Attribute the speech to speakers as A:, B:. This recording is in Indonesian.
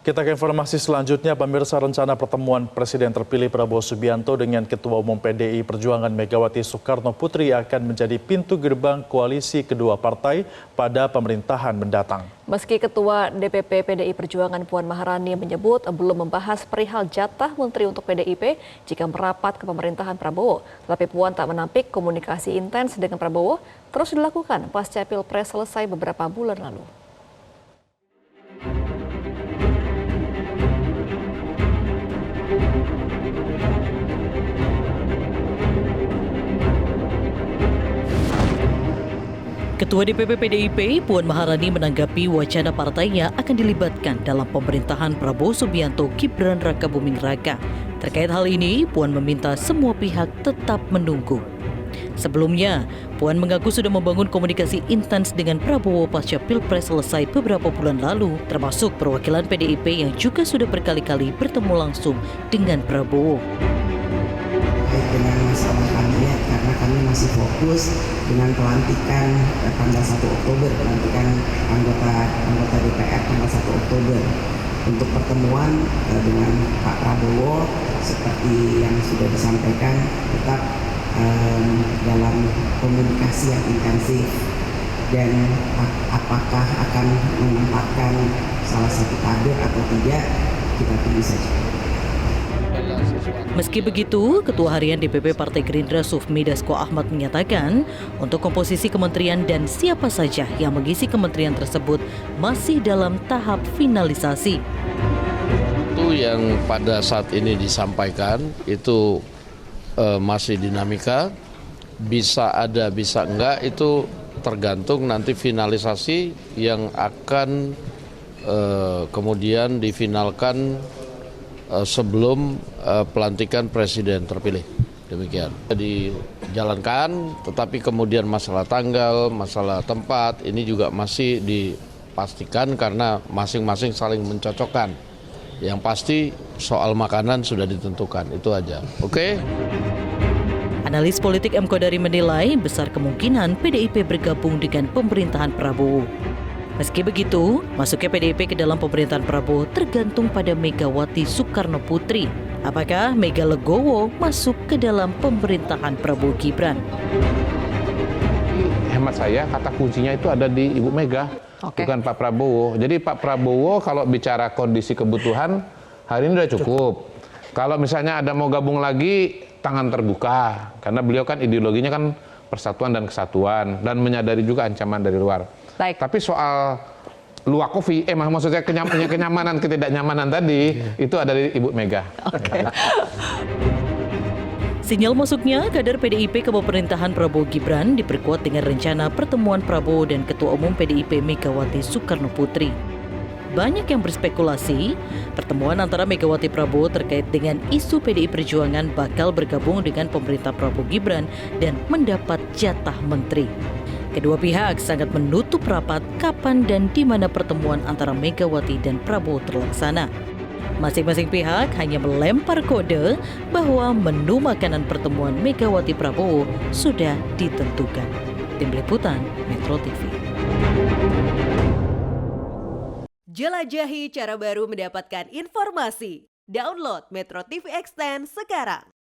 A: Kita ke informasi selanjutnya, pemirsa. Rencana pertemuan Presiden terpilih Prabowo Subianto dengan Ketua Umum PDI Perjuangan Megawati Soekarno Putri akan menjadi pintu gerbang koalisi kedua partai pada pemerintahan mendatang.
B: Meski Ketua DPP PDI Perjuangan Puan Maharani menyebut belum membahas perihal jatah menteri untuk PDIP jika merapat ke pemerintahan Prabowo, tetapi Puan tak menampik komunikasi intens dengan Prabowo terus dilakukan pasca Pilpres selesai beberapa bulan lalu.
C: Ketua DPP PDIP Puan Maharani menanggapi wacana partainya akan dilibatkan dalam pemerintahan Prabowo Subianto Gibran Rakabuming Raka. Terkait hal ini, Puan meminta semua pihak tetap menunggu. Sebelumnya, Puan mengaku sudah membangun komunikasi intens dengan Prabowo pasca Pilpres selesai beberapa bulan lalu, termasuk perwakilan PDIP yang juga sudah berkali-kali bertemu langsung dengan Prabowo.
D: Dengan masalah kabinet karena kami masih fokus dengan pelantikan tanggal 1 Oktober, pelantikan anggota DPR tanggal 1 Oktober. Untuk pertemuan dengan Pak Prabowo seperti yang sudah disampaikan tetap dalam komunikasi yang intensif, dan apakah akan menempatkan salah satu kader atau tidak kita tunggu saja.
C: Meski begitu, Ketua Harian DPP Partai Gerindra Sufmi Dasko Ahmad menyatakan untuk komposisi kementerian dan siapa saja yang mengisi kementerian tersebut masih dalam tahap finalisasi.
E: Itu yang pada saat ini disampaikan itu masih dinamika, bisa ada bisa enggak itu tergantung nanti finalisasi yang akan kemudian difinalkan sebelum pelantikan presiden terpilih. Demikian dijalankan, tetapi kemudian masalah tanggal, masalah tempat ini juga masih dipastikan karena masing-masing saling mencocokkan. Yang pasti soal makanan sudah ditentukan, itu aja. Oke?
C: Analis politik M. Kodari menilai besar kemungkinan PDIP bergabung dengan pemerintahan Prabowo. Meski begitu, masuknya PDIP ke dalam pemerintahan Prabowo tergantung pada Megawati Soekarno Putri. Apakah Mega Legowo masuk ke dalam pemerintahan Prabowo Gibran?
F: Hemat saya, kata kuncinya itu ada di Ibu Mega, bukan Pak Prabowo. Jadi Pak Prabowo kalau bicara kondisi kebutuhan, hari ini udah cukup. Kalau misalnya ada mau gabung lagi, tangan terbuka. Karena beliau kan ideologinya kan persatuan dan kesatuan, dan menyadari juga ancaman dari luar.
B: Baik.
F: Tapi soal luak kopi, maksudnya kenyamanan, ketidaknyamanan tadi, itu ada di Ibu Mega.
B: Okay.
C: Sinyal masuknya kader PDIP ke pemerintahan Prabowo Gibran diperkuat dengan rencana pertemuan Prabowo dan Ketua Umum PDIP Megawati Soekarno Putri. Banyak yang berspekulasi pertemuan antara Megawati Prabowo terkait dengan isu PDI Perjuangan bakal bergabung dengan pemerintah Prabowo Gibran dan mendapat jatah menteri. Kedua pihak sangat menutup rapat kapan dan di mana pertemuan antara Megawati dan Prabowo terlaksana. Masing-masing pihak hanya melempar kode bahwa menu makanan pertemuan Megawati Prabowo sudah ditentukan. Tim Liputan Metro TV.
G: Jelajahi cara baru mendapatkan informasi. Download Metro TV Extend sekarang.